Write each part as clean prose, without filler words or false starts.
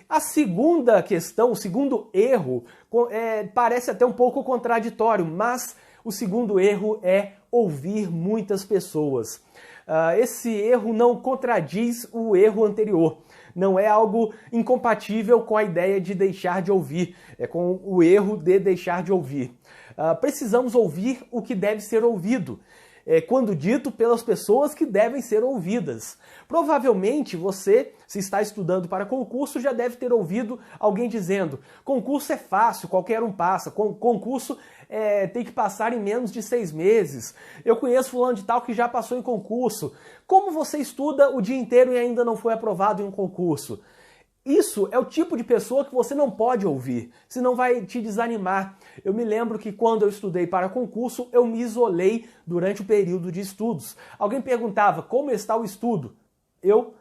A segunda questão, o segundo erro, parece até um pouco contraditório, mas o segundo erro é ouvir muitas pessoas. Esse erro não contradiz o erro anterior. Não é algo incompatível com a ideia de deixar de ouvir, é com o erro de deixar de ouvir. Precisamos ouvir o que deve ser ouvido, quando dito pelas pessoas que devem ser ouvidas. Provavelmente você, se está estudando para concurso, já deve ter ouvido alguém dizendo: concurso é fácil, qualquer um passa, concurso tem que passar em menos de 6 meses. Eu conheço fulano de tal que já passou em concurso. Como você estuda o dia inteiro e ainda não foi aprovado em um concurso? Isso é o tipo de pessoa que você não pode ouvir, senão vai te desanimar. Eu me lembro que quando eu estudei para concurso, eu me isolei durante o período de estudos. Alguém perguntava: como está o estudo? Eu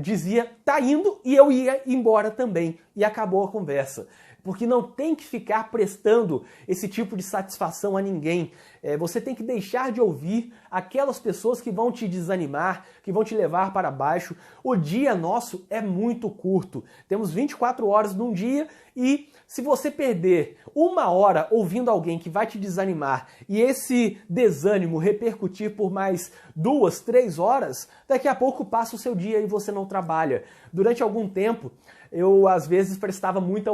dizia: tá indo, e eu ia embora também. E acabou a conversa. Porque não tem que ficar prestando esse tipo de satisfação a ninguém. Você tem que deixar de ouvir aquelas pessoas que vão te desanimar, que vão te levar para baixo. O dia nosso é muito curto. Temos 24 horas num dia e se você perder 1 hora ouvindo alguém que vai te desanimar e esse desânimo repercutir por mais 2, 3 horas, daqui a pouco passa o seu dia e você não trabalha. Durante algum tempo, eu às vezes prestava muita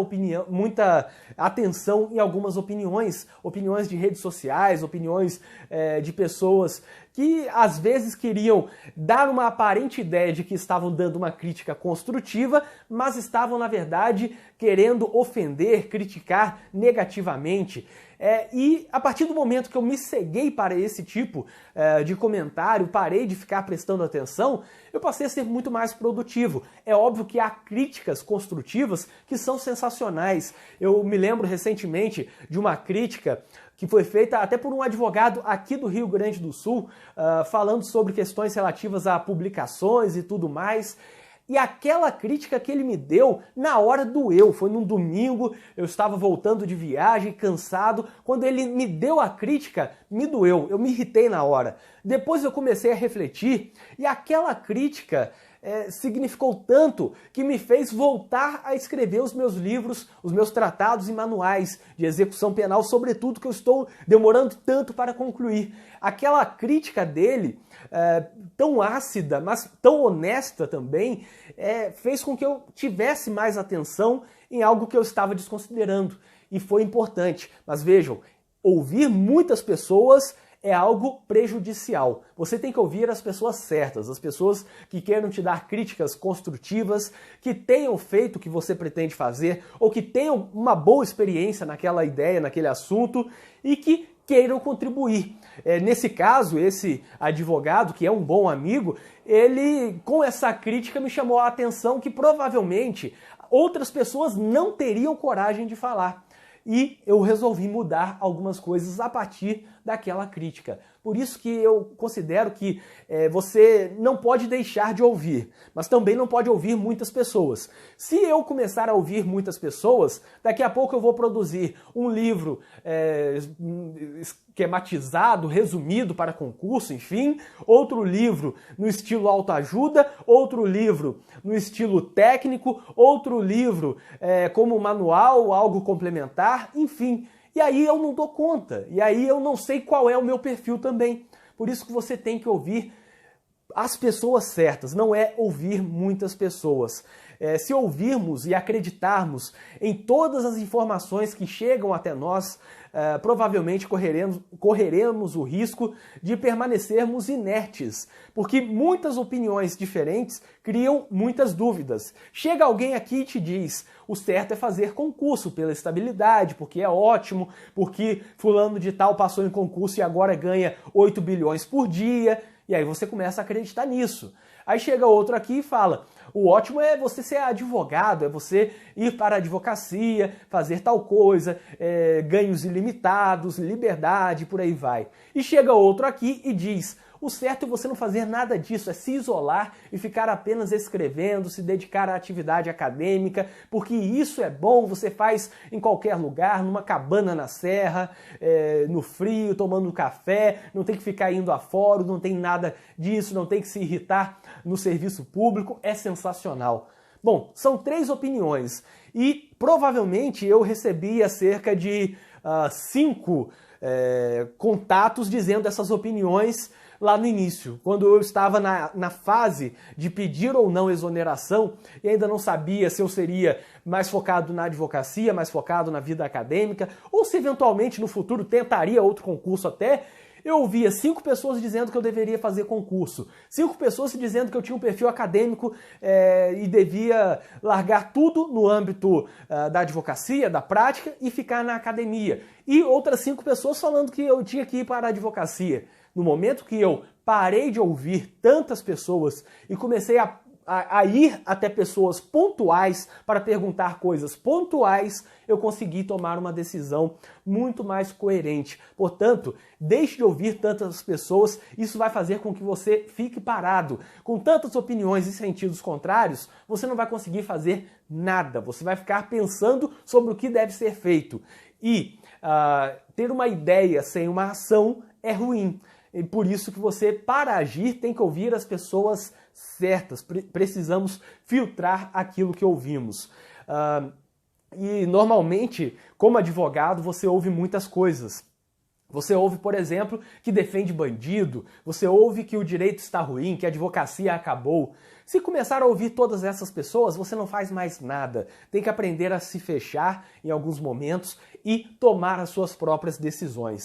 atenção em algumas opiniões de redes sociais, opiniões de pessoas que às vezes queriam dar uma aparente ideia de que estavam dando uma crítica construtiva, mas estavam, na verdade, querendo ofender, criticar negativamente. E a partir do momento que eu me ceguei para esse tipo de comentário, parei de ficar prestando atenção, eu passei a ser muito mais produtivo. É óbvio que há críticas construtivas que são sensacionais. Eu me lembro recentemente de uma crítica que foi feita até por um advogado aqui do Rio Grande do Sul, falando sobre questões relativas a publicações e tudo mais. E aquela crítica que ele me deu, na hora doeu. Foi num domingo, eu estava voltando de viagem, cansado. Quando ele me deu a crítica, me doeu. Eu me irritei na hora. Depois eu comecei a refletir e aquela crítica significou tanto que me fez voltar a escrever os meus livros, os meus tratados e manuais de execução penal, sobretudo que eu estou demorando tanto para concluir. Aquela crítica dele, tão ácida, mas tão honesta também, fez com que eu tivesse mais atenção em algo que eu estava desconsiderando. E foi importante. Mas vejam, ouvir muitas pessoas é algo prejudicial. Você tem que ouvir as pessoas certas, as pessoas que queiram te dar críticas construtivas, que tenham feito o que você pretende fazer, ou que tenham uma boa experiência naquela ideia, naquele assunto, e que queiram contribuir. Nesse caso, esse advogado, que é um bom amigo, ele, com essa crítica, me chamou a atenção que provavelmente outras pessoas não teriam coragem de falar. E eu resolvi mudar algumas coisas a partir daquela crítica. Por isso que eu considero que você não pode deixar de ouvir, mas também não pode ouvir muitas pessoas. Se eu começar a ouvir muitas pessoas, daqui a pouco eu vou produzir um livro esquematizado, resumido para concurso, enfim, outro livro no estilo autoajuda, outro livro no estilo técnico, outro livro como manual, algo complementar, enfim. E aí eu não dou conta, e aí eu não sei qual é o meu perfil também. Por isso que você tem que ouvir as pessoas certas, não é ouvir muitas pessoas. Se ouvirmos e acreditarmos em todas as informações que chegam até nós, provavelmente correremos o risco de permanecermos inertes, porque muitas opiniões diferentes criam muitas dúvidas. Chega alguém aqui e te diz: o certo é fazer concurso pela estabilidade, porque é ótimo, porque fulano de tal passou em concurso e agora ganha 8 bilhões por dia, e aí você começa a acreditar nisso. Aí chega outro aqui e fala: o ótimo é você ser advogado, é você ir para a advocacia, fazer tal coisa, ganhos ilimitados, liberdade, por aí vai. E chega outro aqui e diz: o certo é você não fazer nada disso, é se isolar e ficar apenas escrevendo, se dedicar à atividade acadêmica, porque isso é bom, você faz em qualquer lugar, numa cabana na serra, no frio, tomando um café, não tem que ficar indo a fórum, não tem nada disso, não tem que se irritar no serviço público, é sensacional. Bom, são 3 opiniões e provavelmente eu recebia cerca de 5 contatos dizendo essas opiniões lá no início, quando eu estava na fase de pedir ou não exoneração e ainda não sabia se eu seria mais focado na advocacia, mais focado na vida acadêmica, ou se eventualmente no futuro tentaria outro concurso até. Eu ouvia 5 pessoas dizendo que eu deveria fazer concurso, 5 pessoas dizendo que eu tinha um perfil acadêmico e devia largar tudo no âmbito da advocacia, da prática e ficar na academia. E outras 5 pessoas falando que eu tinha que ir para a advocacia. No momento que eu parei de ouvir tantas pessoas e comecei a ir até pessoas pontuais para perguntar coisas pontuais, eu consegui tomar uma decisão muito mais coerente. Portanto, deixe de ouvir tantas pessoas, isso vai fazer com que você fique parado. Com tantas opiniões e sentidos contrários, você não vai conseguir fazer nada, você vai ficar pensando sobre o que deve ser feito. E ter uma ideia sem uma ação é ruim. E por isso que você, para agir, tem que ouvir as pessoas certas. Precisamos filtrar aquilo que ouvimos. E normalmente, como advogado, você ouve muitas coisas. Você ouve, por exemplo, que defende bandido, você ouve que o direito está ruim, que a advocacia acabou. Se começar a ouvir todas essas pessoas, você não faz mais nada. Tem que aprender a se fechar em alguns momentos e tomar as suas próprias decisões.